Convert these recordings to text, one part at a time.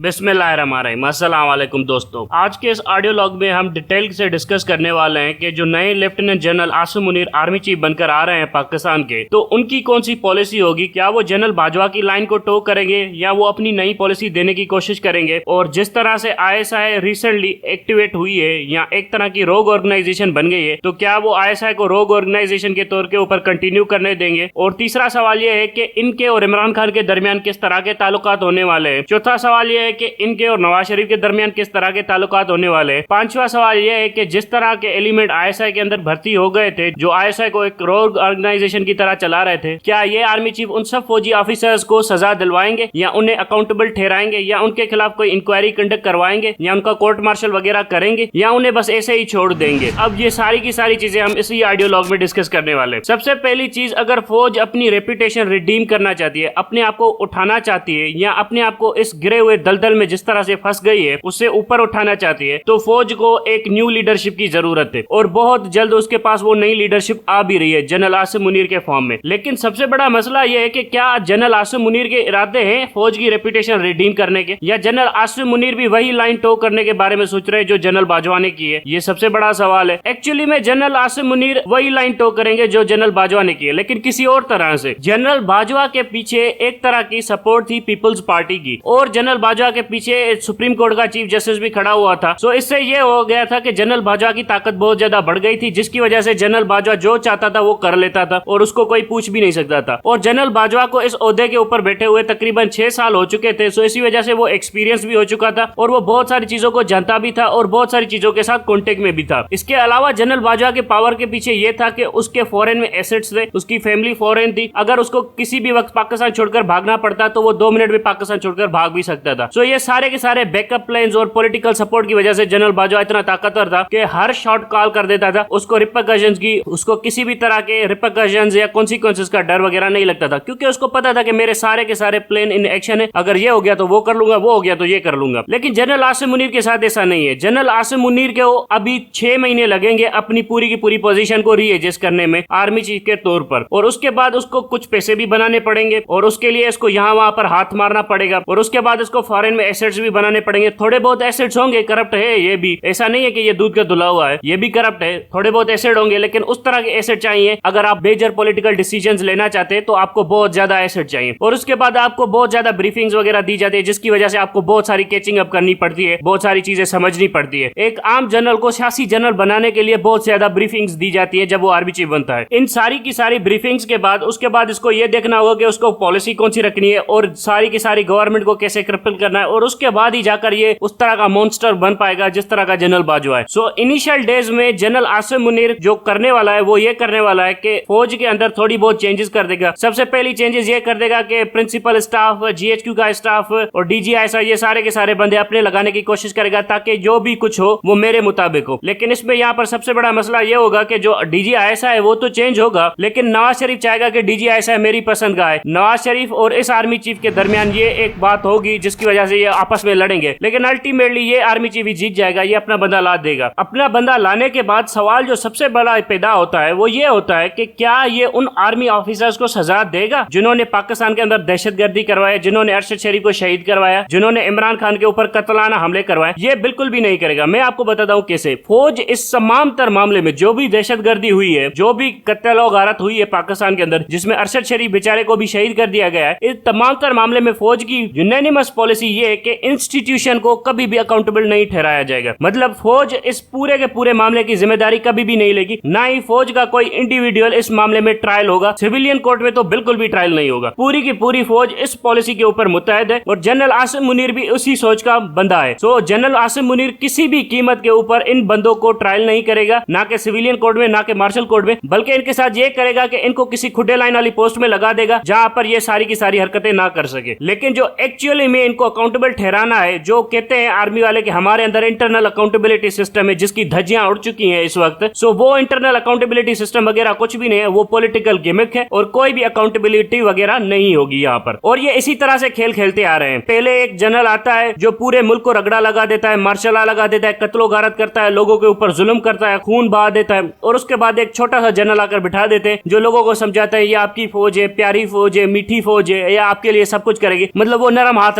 बिस्मिल्लाहिर्रहमानिर्रहीम। अस्सलाम वालेकुम दोस्तों, आज के इस ऑडियो लॉग में हम डिटेल से डिस्कस करने वाले हैं कि जो नए lieutenant general Asim Munir army chief बनकर आ रहे हैं पाकिस्तान के, तो उनकी कौन सी पॉलिसी होगी। क्या वो जनरल बाजवा की लाइन को टो करेंगे या वो अपनी नई पॉलिसी देने की कोशिश करेंगे। और जिस तरह से ISI रिसेंटली एक्टिवेट हुई है या एक तरह की रोग ऑर्गेनाइजेशन बन गई है, तो क्या वो ISI को रोग ऑर्गेनाइजेशन के तौर के ऊपर कंटिन्यू करने देंगे। और तीसरा सवाल यह है कि इनके और इमरान खान के दरमियान किस तरह के ताल्लुकात होने वाले हैं। चौथा सवाल यह है कि इनके और नवाज शरीफ के दरमियान किस तरह के ताल्लुकात होने वाले हैं। पांचवा सवाल यह है कि जिस तरह के एलिमेंट ISI के अंदर भर्ती हो गए थे, जो ISI को एक रोग ऑर्गेनाइजेशन की तरह चला रहे थे, क्या ये आर्मी चीफ उन सब फौजी ऑफिसर्स को सजा दिलवाएंगे या उन्हें अकाउंटेबल ठहराएंगे या उनके खिलाफ कोई इंक्वायरी कंडक्ट करवाएंगे या उनका कोर्ट मार्शल वगैरह करेंगे या उन्हें बस ऐसे ही छोड़ देंगे। अब ये सारी की सारी चीजें हम इसी ऑडियो लॉग में डिस्कस करने वाले हैं। सबसे पहली चीज, अगर फौज अपनी रेपुटेशन रिडीम करना चाहती है, अपने आप को उठाना चाहती है या अपने आप को इस गिरे हुए दलदल में जिस तरह से फंस गई है उससे ऊपर उठाना चाहती है, तो फौज को एक न्यू लीडरशिप की जरूरत है और बहुत जल्द उसके पास वो नई लीडरशिप आ भी रही है जनरल आसिम मुनीर के फॉर्म में। लेकिन सबसे बड़ा मसला यह है कि क्या जनरल आसिम मुनीर के इरादे हैं फौज की रेपुटेशन रिडीम करने के, या जनरल आसिम मुनीर भी वही लाइन टो करने के बारे में सोच रहे हैं जो जनरल बाजवा ने की है। ये सबसे बड़ा सवाल है। एक्चुअली में जनरल आसिम मुनीर वही लाइन टो करेंगे जो जनरल बाजवा ने की है, लेकिन किसी और तरह से। जनरल बाजवा के पीछे एक तरह की सपोर्ट थी पीपल्स पार्टी की और जनरल बाजवा के पीछे सुप्रीम कोर्ट का चीफ जस्टिस भी खड़ा हुआ था। सो इससे ये हो गया था कि जनरल बाजवा की ताकत बहुत ज्यादा बढ़ गई थी, जिसकी वजह से जनरल बाजवा जो चाहता था वो कर लेता था और उसको कोई पूछ भी नहीं सकता था। और जनरल बाजवा को इस ओहदे के ऊपर बैठे हुए तकरीबन 6 साल हो चुके थे। सो इसी वजह से वो एक्सपीरियंस भी हो चुका था और वो बहुत सारी चीजों को जानता भी था और बहुत सारी चीजों के साथ कॉन्टेक्ट में भी था। इसके अलावा जनरल बाजवा के पावर के पीछे ये था कि उसके फॉरेन में एसेट्स थे, उसकी फैमिली फॉरेन थी। अगर उसको किसी भी वक्त पाकिस्तान छोड़कर भागना पड़ता तो वो 2 मिनट में पाकिस्तान छोड़कर भाग भी सकता था। सो ये सारे के सारे बैकअप प्लान्स और पॉलिटिकल सपोर्ट की वजह से जनरल बाजवा इतना ताकतवर था कि हर शॉट कॉल कर देता था। उसको रिपरकशंस की, उसको किसी भी तरह के रिपरकशंस या कॉन्सिक्वेंसेस का डर वगैरह नहीं लगता था, क्योंकि उसको पता था कि मेरे सारे के सारे प्लान इन एक्शन है। अगर ये हो गया तो वो कर लूंगा, वो हो गया तो ये कर लूंगा। लेकिन जनरल आसिम मुनीर के साथ ऐसा नहीं है। जनरल आसिम मुनीर को अभी 6 महीने लगेंगे अपनी पूरी की पूरी पोजीशन को रीएडजस्ट करने में आर्मी चीफ के तौर पर, और उसके बाद उसको कुछ पैसे भी बनाने पड़ेंगे और उसके लिए इसको यहाँ वहां पर हाथ मारना पड़ेगा और उसके बाद इसको फॉरेन में एसेट्स भी बनाने पड़ेंगे। थोड़े बहुत एसेट्स होंगे, करप्ट है ये भी, ऐसा नहीं है कि ये दूध का धुला हुआ है, ये भी करप्ट है। थोड़े बहुत एसेट होंगे, लेकिन उस तरह के एसेट चाहिए। अगर आप मेजर पॉलिटिकल डिसीजंस लेना चाहते हैं तो आपको बहुत ज्यादा एसेट चाहिए और उसके बाद आपको बहुत ज्यादा ब्रीफिंग्स वगैरह दी जाती है, जिसकी वजह से आपको बहुत सारी कैचिंग अप करनी पड़ती है, बहुत सारी चीजें समझनी पड़ती है। एक आम जनरल को सियासी जनरल बनाने के लिए बहुत ज्यादा ब्रीफिंग्स दी जाती है जब वो आर्मी चीफ बनता है। इन सारी की सारी ब्रीफिंग्स के बाद उसके बाद इसको ये देखना होगा कि उसको पॉलिसी कौन सी रखनी है और सारी की सारी गवर्नमेंट को कैसे क्रिपल करना है, और उसके बाद ही जाकर ये उस तरह का मॉन्स्टर बन पाएगा जिस तरह का जनरल बाजवा है। सो इनिशियल डेज में जनरल आसिम मुनीर जो करने वाला है वो ये करने वाला है कि फौज के अंदर थोड़ी बहुत चेंजेस कर देगा। सबसे पहली चेंजेस ये कर देगा कि प्रिंसिपल स्टाफ, GHQ का स्टाफ और DGISI ये सारे के सारे बंदे अपने लगाने की कोशिश करेगा ताकि जो भी कुछ हो वो मेरे मुताबिक हो। लेकिन इसमें यहाँ पर सबसे बड़ा मसला ये होगा कि जो DGISI है वो तो चेंज होगा, लेकिन नवाज शरीफ चाहेगा कि DGISI मेरी पसंद का है। नवाज शरीफ और इस आर्मी चीफ के दरमियान ये एक बात होगी जिसकी वजह से ये आपस में लड़ेंगे, लेकिन अल्टीमेटली ये आर्मी चीफ ही जीत जाएगा, ये अपना बंदा ला देगा। अपना बंदा लाने के बाद सवाल जो सबसे बड़ा पैदा होता है वो ये होता है कि क्या ये उन आर्मी ऑफिसर्स को सजा देगा जिन्होंने पाकिस्तान के अंदर दहशतगर्दी करवाया, जिन्होंने अरशद शरीफ को शहीद करवाया, जिन्होंने इमरान खान के ऊपर कत्लाना हमले करवाए। ये बिल्कुल भी नहीं करेगा। मैं आपको बताता हूँ कैसे। फौज इस तमाम तर मामले में जो भी दहशतगर्दी हुई है, जो भी कत्ल और गारत हुई है पाकिस्तान के अंदर, जिसमें अरशद शरीफ बेचारे को भी शहीद कर दिया गया है, इस तमाम तर मामले में फौज की यूनानिमस पॉलिसी ये है कि इंस्टीट्यूशन को कभी भी अकाउंटेबल नहीं ठहराया जाएगा। मतलब फौज इस पूरे के पूरे मामले की जिम्मेदारी कभी भी नहीं लेगी, ना ही फौज का कोई इंडिविजुअल इस मामले में ट्रायल होगा। सिविलियन कोर्ट में तो बिल्कुल भी ट्रायल नहीं होगा। पूरी की पूरी फौज इस पॉलिसी के ऊपर मुतहद है और जनरल आसिम मुनीर भी उसी सोच का बंदा है। सो जनरल आसिम मुनीर किसी भी कीमत के ऊपर इन बंदों को ट्रायल नहीं करेगा, ना कि सिविलियन कोर्ट में, ना कि मार्शल कोर्ट में, बल्कि इनके साथ ये करेगा कि इनको किसी खुटे लाइन वाली पोस्ट में लगा देगा जहां पर ये सारी की सारी हरकतें ना कर सके। लेकिन जो एक्चुअली में इनको अकाउंटेबल ठहराना है, जो कहते हैं आर्मी वाले कि हमारे अंदर इंटरनल अकाउंटेबिलिटी सिस्टम है जिसकी धज्जियां उड़ चुकी हैं इस वक्त, सो वो इंटरनल अकाउंटेबिलिटी सिस्टम वगैरह कुछ भी नहीं है, वो पॉलिटिकल गिमिक है और कोई भी अकाउंटेबिलिटी वगैरह नहीं होगी यहाँ पर। और ये इसी तरह से खेल खेलते आ रहे हैं। पहले एक जनरल आता है जो पूरे मुल्क को रगड़ा लगा देता है, मार्शल लॉ लगा देता है, कत्लो गारत करता है, लोगों के ऊपर जुल्म करता है, खून बहा देता है, और उसके बाद एक छोटा सा जनरल आकर बिठा देते हैं जो लोगों को समझाता है ये आपकी फौज है, प्यारी फौज है, मीठी फौज है, या आपके लिए सब कुछ करेगी। मतलब वो नरम हाथ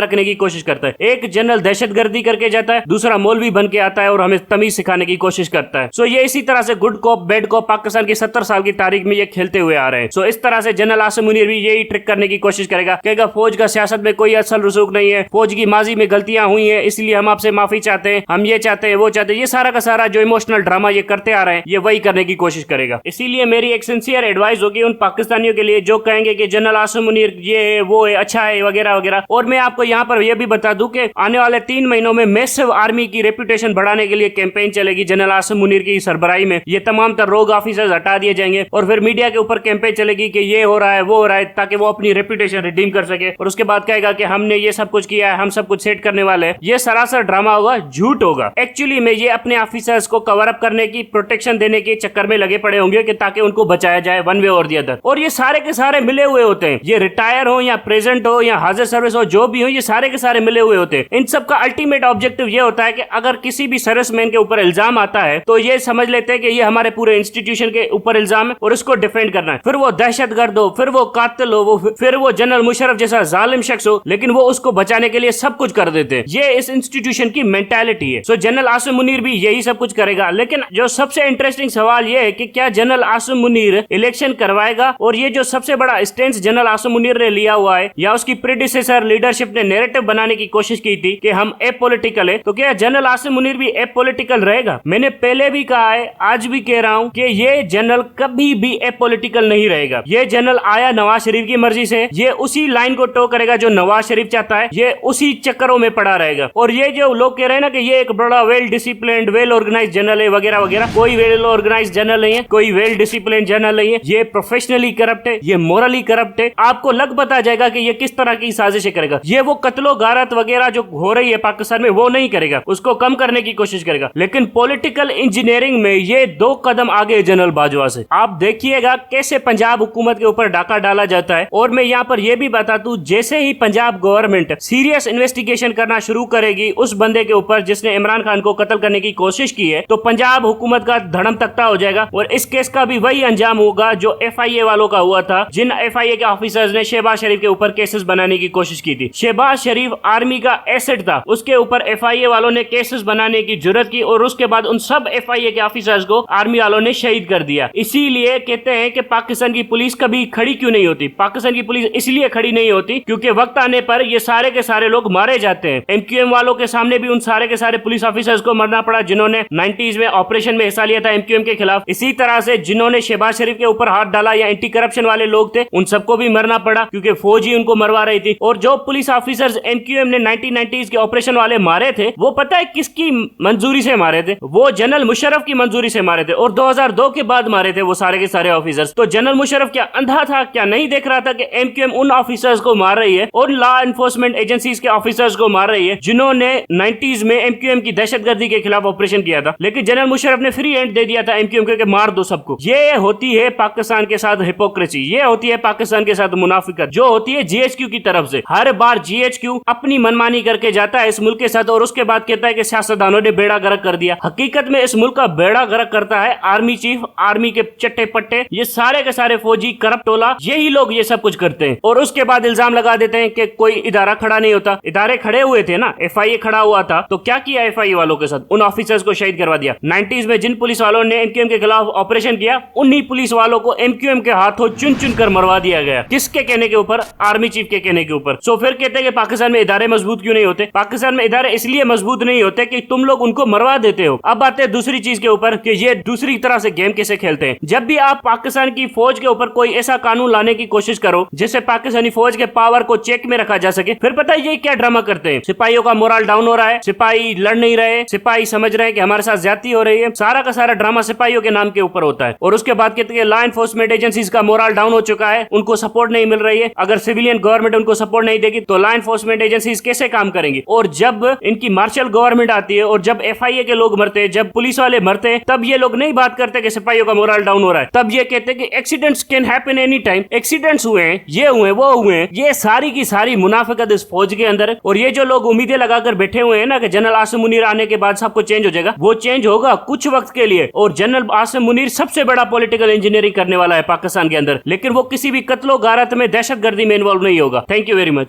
रखने की कोशिश कोशिश करता है। एक जनरल दहशतगर्दी करके जाता है, दूसरा मौलवी बन के आता है और हमें तमीज सिखाने की कोशिश करता है। सो ये इसी तरह से good cop bad cop Pakistan की 70 साल की तारीख में ये खेलते हुए आ रहे हैं। सो इस तरह से जनरल आसिम मुनीर भी यही ट्रिक करने की कोशिश करेगा, कहेगा फौज का सियासत में कोई असल रसूख नहीं है, फौज की माजी में गलतियां हुई है, इसलिए हम आपसे माफी चाहते हैं, हम ये चाहते हैं वो चाहते हैं। ये सारा का सारा जो इमोशनल ड्रामा ये करते आ रहे हैं, ये वही करने की कोशिश करेगा। इसीलिए मेरी एक सिंसियर एडवाइस होगी उन पाकिस्तानियों के लिए जो कहेंगे कि जनरल आसिम मुनीर ये वो है, अच्छा है वगैरह वगैरह। और मैं आपको यहाँ पर यह भी बता दूं कि आने वाले 3 महीनों में मैसिव आर्मी की रेपुटेशन बढ़ाने के लिए कैंपेन चलेगी जनरल आसिम मुनीर की सरबराही में। ये तमाम तर रोग ऑफिसर्स हटा दिए जाएंगे और फिर मीडिया के ऊपर कैंपेन चलेगी कि ये हो रहा है वो हो रहा है, ताकि वो अपनी रेपुटेशन रिडीम कर सके और उसके बाद कहेगा कि हमने ये सब कुछ किया है, हम सब कुछ सेट करने वाले हैं। ये सरासर ड्रामा होगा, झूठ होगा। एक्चुअली में ये अपने ऑफिसर्स को कवर अप करने की, प्रोटेक्शन देने के चक्कर में लगे पड़े होंगे कि ताकि उनको बचाया जाए वन वे और दी अदर। और ये सारे के सारे मिले हुए होते हैं, ये रिटायर हो या प्रेजेंट हो या हाजिर सर्विस हो, जो भी हो, ये सारे के सारे मिले हुए होते हैं। इन सब का अल्टीमेट ऑब्जेक्टिव ये होता है कि अगर किसी भी सर्विसमैन के ऊपर इल्जाम आता है तो ये समझ लेते हैं कि ये हमारे पूरे इंस्टीट्यूशन के ऊपर इल्जाम है और इसको डिफेंड करना है। फिर वो दहशतगर्द हो, फिर वो कातिल हो, फिर वो जनरल मुशर्रफ जैसा जालिम शख्स हो, लेकिन वो उसको बचाने के लिए सब कुछ कर देते हैं। ये इस इंस्टीट्यूशन की मेंटालिटी है। सो जनरल आसिम मुनीर भी यही सब कुछ करेगा। लेकिन जो सबसे इंटरेस्टिंग सवाल ये है कि क्या जनरल आसिम मुनीर इलेक्शन करवाएगा? और ये जो सबसे बड़ा स्टैंड जनरल आसिम मुनीर ने लिया हुआ है या उसकी प्रीडिसेसर लीडरशिप ने नैरेटिव बनाने की कोशिश की थी कि हम एपॉलिटिकल है, तो क्या जनरल आसिम मुनीर भी एपॉलिटिकल रहेगा? मैंने पहले भी कहा है, आज भी कह रहा हूं कि ये जनरल कभी भी एपॉलिटिकल नहीं रहेगा। ये जनरल आया नवाज शरीफ की मर्जी से, ये उसी लाइन को टो करेगा जो नवाज शरीफ चाहता है, ये उसी चक्करों में पड़ा रहेगा। और ये जो लोग कह रहे हैं ना कि ये एक बड़ा well disciplined well organise general है वगैरह वगैरह, कोई वेल ऑर्गेनाइज जनरल नहीं है, कोई वेल डिसिप्लिन जनरल नहीं है। ये प्रोफेशनली करप्ट है, ये मोरली करप्ट है। आपको लग पता जाएगा कि ये किस तरह की साजिशें करेगा। ये वो कत्लो गारत वगैरह जो हो रही है पाकिस्तान में वो नहीं करेगा, उसको कम करने की कोशिश करेगा। लेकिन पॉलिटिकल इंजीनियरिंग में ये 2 कदम आगे जनरल बाजवा से। आप देखिएगा कैसे पंजाब हुकूमत के ऊपर डाका डाला जाता है। और मैं यहाँ पर यह भी बता दूं, जैसे ही पंजाब गवर्नमेंट सीरियस इन्वेस्टिगेशन करना शुरू करेगी उस बंदे के ऊपर जिसने इमरान खान को कत्ल करने की कोशिश की है, तो पंजाब हुकूमत का धड़म तख्ता हो जाएगा। और इस केस का भी वही अंजाम होगा जो FIA वालों का हुआ था, जिन FIA के ऑफिसर्स ने शहबाज शरीफ के ऊपर केसेस बनाने की कोशिश की थी। शहबाज शरीफ आर्मी का एसेट था, उसके ऊपर FIA वालों ने केसेस बनाने की जुर्रत की और उसके बाद उन सब FIA के ऑफिसर्स को आर्मी वालों ने शहीद कर दिया। इसीलिए कहते हैं कि पाकिस्तान की पुलिस कभी खड़ी क्यों नहीं होती। पाकिस्तान की पुलिस इसलिए खड़ी नहीं होती क्योंकि वक्त आने पर ये सारे के सारे लोग मारे जाते हैं। MQM वालों के सामने भी उन सारे के सारे पुलिस ऑफिसर्स को मरना पड़ा जिन्होंने 90s में ऑपरेशन में हिस्सा लिया था MQM के खिलाफ। इसी तरह से जिन्होंने शहबाज शरीफ के ऊपर हाथ डाला या एंटी करप्शन वाले लोग थे, उन सबको भी मरना पड़ा क्योंकि फौज ही उनको मरवा रही थी। और जो पुलिस ऑफिसर्स MQM ने 1990s के ऑपरेशन वाले मारे थे, वो पता है किसकी मंजूरी से मारे थे? वो जनरल मुशर्रफ की मंजूरी से मारे थे और 2002 के बाद मारे थे वो सारे के सारे ऑफिसर्स। तो जनरल मुशर्रफ क्या अंधा था? क्या नहीं देख रहा था कि MQM उन ऑफिसर्स को मार रही है और लॉ एनफोर्समेंट एजेंसीज के ऑफिसर्स को मार रही है जिन्होंने 90s में MQM की दहशतगर्दी के खिलाफ ऑपरेशन किया था। लेकिन जनरल मुशर्रफ ने फ्री हैंड दे दिया था MQM के मार दो सबको। ये होती है पाकिस्तान के साथ हिपोक्रेसी, ये होती है पाकिस्तान के साथ मुनाफिकत, जो होती है GHQ की तरफ से। हर बार GHQ अपनी मनमानी करके जाता है इस मुल्क के साथ और उसके बाद कहता है कि सियासतदानों ने बेड़ा गर्क कर दिया। हकीकत में इस मुल्क का बेड़ा गर्क करता है आर्मी चीफ, आर्मी के चट्टे पट्टे, ये सारे के सारे फौजी करप्ट टोला, यही लोग ये सब कुछ करते हैं। और उसके बाद इल्जाम लगा देते हैं कि कोई इदारा खड़ा नहीं होता। इदारे खड़े हुए थे ना, FIA खड़ा हुआ था, तो क्या किया FIA वालों के साथ? उन ऑफिसर्स को शहीद करवा दिया। 90s में जिन पुलिस वालों ने MQM के खिलाफ ऑपरेशन किया, उन्हीं पुलिस वालों को MQM के हाथों चुन चुन कर मरवा दिया गया। किसके कहने के ऊपर? आर्मी चीफ के कहने के ऊपर। सो फिर कहते हैं कि पाकिस्तान में इदारे मजबूत क्यों नहीं होते? पाकिस्तान में इदारे इसलिए मजबूत नहीं होते कि तुम लोग उनको मरवा देते हो। अब आते हैं दूसरी चीज के ऊपर कि ये दूसरी तरह से गेम कैसे खेलते हैं। जब भी आप पाकिस्तान की फौज के ऊपर कोई ऐसा कानून लाने की कोशिश करो जिससे पाकिस्तानी फौज के पावर को चेक में रखा जा सके, फिर पता है ये क्या ड्रामा करते हैं? सिपाहियों का मोरल डाउन हो रहा है, सिपाही लड़ नहीं रहे, सिपाही समझ रहे हैं कि हमारे साथ ज्यादती हो रही है। सारा का सारा ड्रामा सिपाहियों के नाम के ऊपर होता है। और उसके बाद कहते हैं लॉ एनफोर्समेंट एजेंसीज का मोरल डाउन हो चुका है, उनको सपोर्ट नहीं मिल रही है। अगर सिविलियन गवर्नमेंट उनको सपोर्ट नहीं देगी तो लॉ एनफोर्समेंट एजेंसीज कैसे काम करेंगी? और जब इनकी मार्शल गवर्नमेंट आती है और जब FIA के लोग मरते हैं, जब पुलिस वाले मरते हैं, तब ये लोग नहीं बात करते कि सिपाहियों का मोरल डाउन हो रहा है। तब ये कहते हैं कि accidents can happen any time. Accidents हुए हैं, ये हुए, वो हुए हैं। ये सारी की सारी मुनाफिकत इस फौज के अंदर है। और ये जो लोग उम्मीदें लगाकर बैठे हुए हैं ना कि जनरल आसिम मुनीर आने के बाद सब कुछ चेंज हो जाएगा, वो चेंज होगा कुछ वक्त के लिए। और जनरल आसिम मुनीर सबसे बड़ा पॉलिटिकल इंजीनियरिंग करने वाला है पाकिस्तान के अंदर, लेकिन वो किसी भी कत्लो गारत में, दहशतगर्दी में इन्वॉल्व नहीं होगा। Thank you very much.